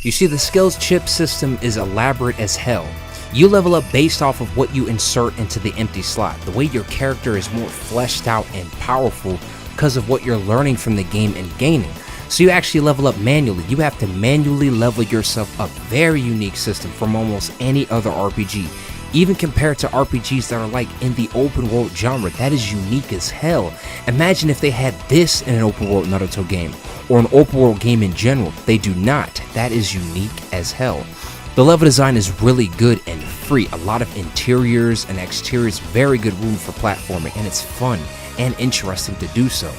You see, the skills chip system is elaborate as hell. You level up based off of what you insert into the empty slot. The way your character is more fleshed out and powerful because of what you're learning from the game and gaining. So you actually level up manually. You have to manually level yourself up. Very unique system from almost any other RPG. Even compared to RPGs that are like in the open world genre, that is unique as hell. Imagine if they had this in an open world Naruto game, or an open world game in general. They do not. That is unique as hell. The level design is really good and free. A lot of interiors and exteriors, very good room for platforming, and it's fun and interesting to do so.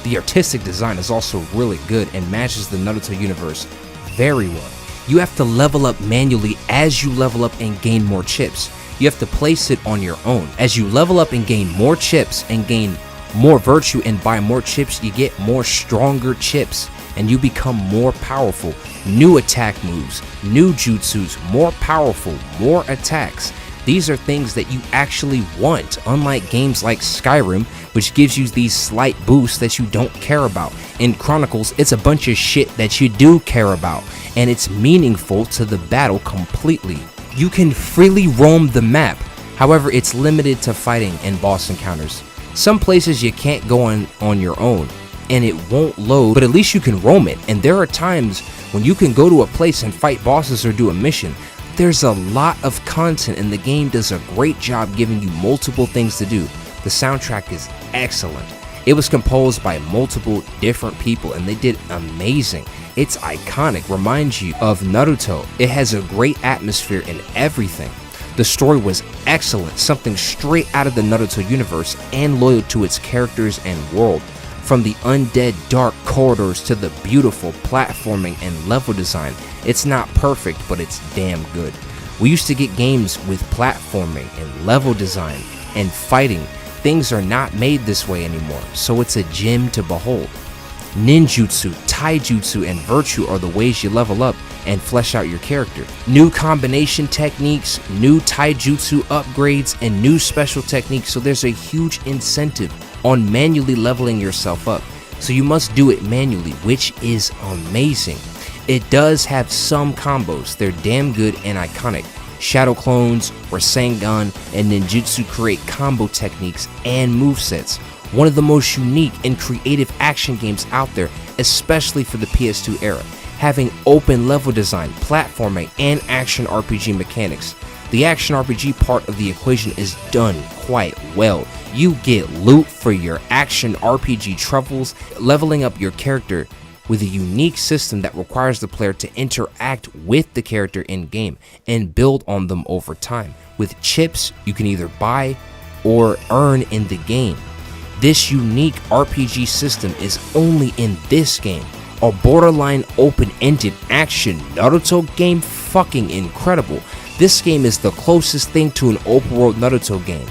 The artistic design is also really good and matches the Naruto universe very well. You have to level up manually as you level up and gain more chips. You have to place it on your own. As you level up and gain more chips and gain more virtue and buy more chips, you get more stronger chips and you become more powerful. New attack moves, new jutsus, more powerful, more attacks. These are things that you actually want, unlike games like Skyrim, which gives you these slight boosts that you don't care about. In Chronicles, it's a bunch of shit that you do care about, and it's meaningful to the battle completely. You can freely roam the map, however it's limited to fighting and boss encounters. Some places you can't go on your own, and it won't load, but at least you can roam it, and there are times when you can go to a place and fight bosses or do a mission. There's a lot of content and the game does a great job giving you multiple things to do. The soundtrack is excellent. It was composed by multiple different people and they did amazing. It's iconic, reminds you of Naruto. It has a great atmosphere and everything. The story was excellent, something straight out of the Naruto universe and loyal to its characters and world. From the undead dark corridors to the beautiful platforming and level design, it's not perfect, but it's damn good. We used to get games with platforming and level design and fighting. Things are not made this way anymore, so it's a gem to behold. Ninjutsu, taijutsu, and virtue are the ways you level up and flesh out your character. New combination techniques, new taijutsu upgrades, and new special techniques, so there's a huge incentive on manually leveling yourself up. So you must do it manually, which is amazing. It does have some combos, they're damn good and iconic. Shadow clones, Rasengan, and ninjutsu create combo techniques and movesets. One of the most unique and creative action games out there, especially for the PS2 era, having open level design, platforming, and action RPG mechanics. The action RPG part of the equation is done quite well. You get loot for your action RPG troubles, leveling up your character with a unique system that requires the player to interact with the character in game and build on them over time. With chips you can either buy or earn in the game. This unique RPG system is only in this game. A borderline open-ended action Naruto game, fucking incredible. This game is the closest thing to an open world Naruto game.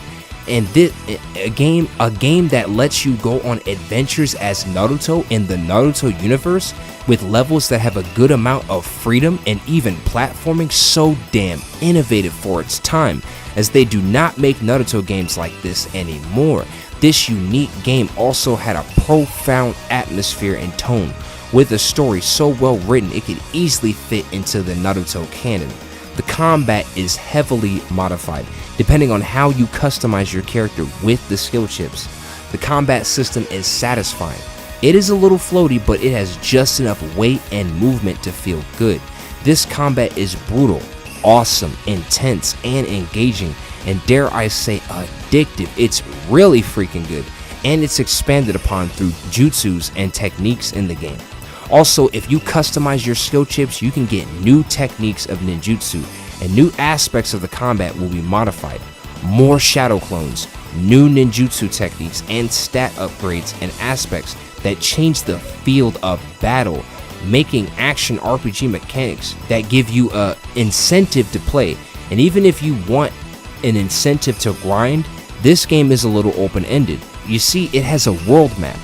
And this a game that lets you go on adventures as Naruto in the Naruto universe with levels that have a good amount of freedom and even platforming. So damn innovative for its time, as they do not make Naruto games like this anymore. This unique game also had a profound atmosphere and tone, with a story so well written it could easily fit into the Naruto canon. The combat is heavily modified, depending on how you customize your character with the skill chips. The combat system is satisfying. It is a little floaty, but it has just enough weight and movement to feel good. This combat is brutal, awesome, intense, and engaging, and dare I say addictive. It's really freaking good, and it's expanded upon through jutsus and techniques in the game. Also, if you customize your skill chips, you can get new techniques of ninjutsu, and new aspects of the combat will be modified. More shadow clones, new ninjutsu techniques, and stat upgrades and aspects that change the field of battle, making action RPG mechanics that give you an incentive to play. And even if you want an incentive to grind, this game is a little open-ended. You see, it has a world map,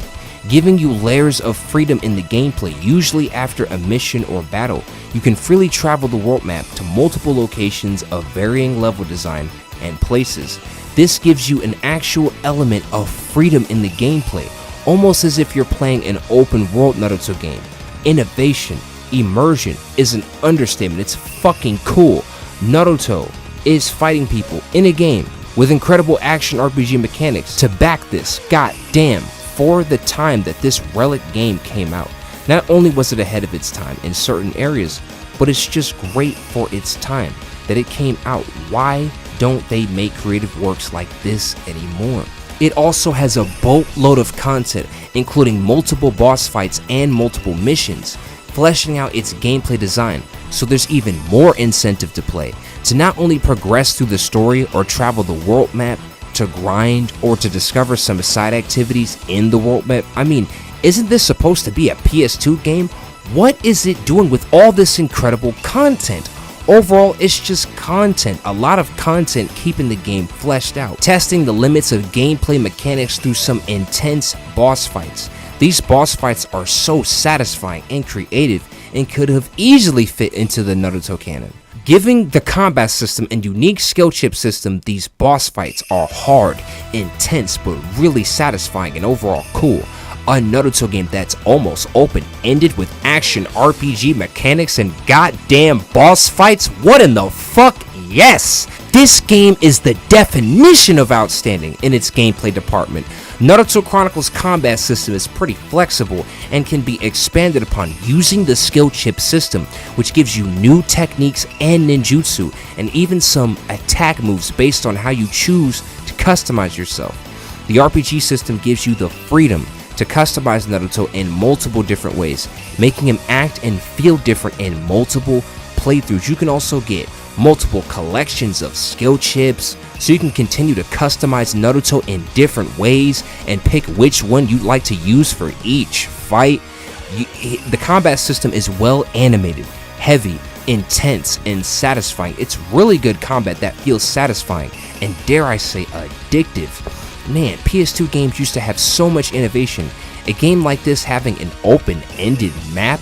giving you layers of freedom in the gameplay. Usually after a mission or battle, you can freely travel the world map to multiple locations of varying level design and places. This gives you an actual element of freedom in the gameplay, almost as if you're playing an open world Naruto game. Innovation, immersion is an understatement. It's fucking cool. Naruto is fighting people in a game with incredible action RPG mechanics to back this. God damn, for the time that this relic game came out, not only was it ahead of its time in certain areas, but it's just great for its time that it came out. Why don't they make creative works like this anymore? It also has a boatload of content, including multiple boss fights and multiple missions, fleshing out its gameplay design, so there's even more incentive to play, to not only progress through the story or travel the world map, to grind or to discover some side activities in the world map. I mean, isn't this supposed to be a PS2 game? What is it doing with all this incredible content? Overall, it's just content, a lot of content keeping the game fleshed out, testing the limits of gameplay mechanics through some intense boss fights. These boss fights are so satisfying and creative and could have easily fit into the Naruto canon. Giving the combat system and unique skill chip system, these boss fights are hard, intense, but really satisfying and overall cool. A Naruto game that's almost open-ended with action RPG mechanics and goddamn boss fights. What in the fuck? Yes! This game is the definition of outstanding in its gameplay department. Naruto Chronicles combat system is pretty flexible and can be expanded upon using the skill chip system, which gives you new techniques and ninjutsu, and even some attack moves based on how you choose to customize yourself. The RPG system gives you the freedom to customize Naruto in multiple different ways, making him act and feel different in multiple playthroughs. You can also get multiple collections of skill chips, so you can continue to customize Naruto in different ways and pick which one you'd like to use for each fight. The combat system is well animated, heavy, intense, and satisfying. It's really good combat that feels satisfying and, dare I say, addictive. Man, PS2 games used to have so much innovation. A game like this having an open-ended map,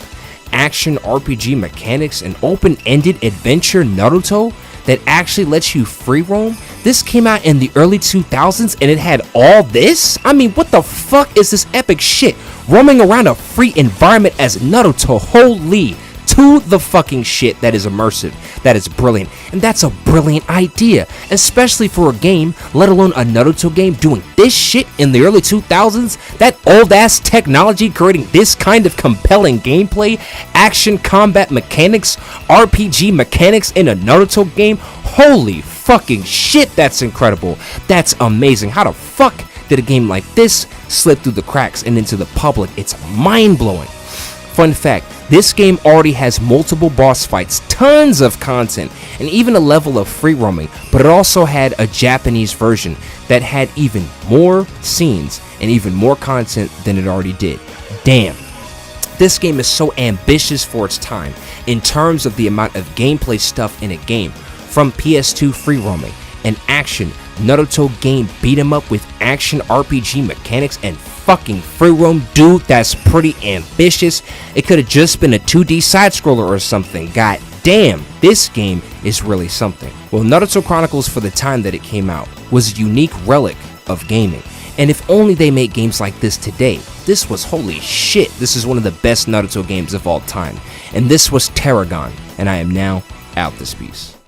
action RPG mechanics, and open-ended adventure Naruto that actually lets you free roam. This came out in the early 2000s and it had all this? I mean, what the fuck is this epic shit? Roaming around a free environment as Naruto, holy to the fucking shit. That is immersive, that is brilliant, and that's a brilliant idea, especially for a game, let alone a Naruto game, doing this shit in the early 2000s. That old ass technology creating this kind of compelling gameplay, action combat mechanics, RPG mechanics in a Naruto game. Holy fucking shit, that's incredible. That's amazing. How the fuck did a game like this slip through the cracks and into the public? It's mind-blowing. Fun fact, this game already has multiple boss fights, tons of content, and even a level of free roaming, but it also had a Japanese version that had even more scenes and even more content than it already did. Damn. This game is so ambitious for its time in terms of the amount of gameplay stuff in a game, from PS2 free roaming and action, Naruto game beat 'em up with action RPG mechanics and fucking free roam. Dude, that's pretty ambitious. It could have just been a 2D side scroller or something. God damn, this game is really something. Well, Naruto Chronicles, for the time that it came out, was a unique relic of gaming. And if only they make games like this today. This was holy shit. This is one of the best Naruto games of all time. And this was Tarragon. And I am now out this piece.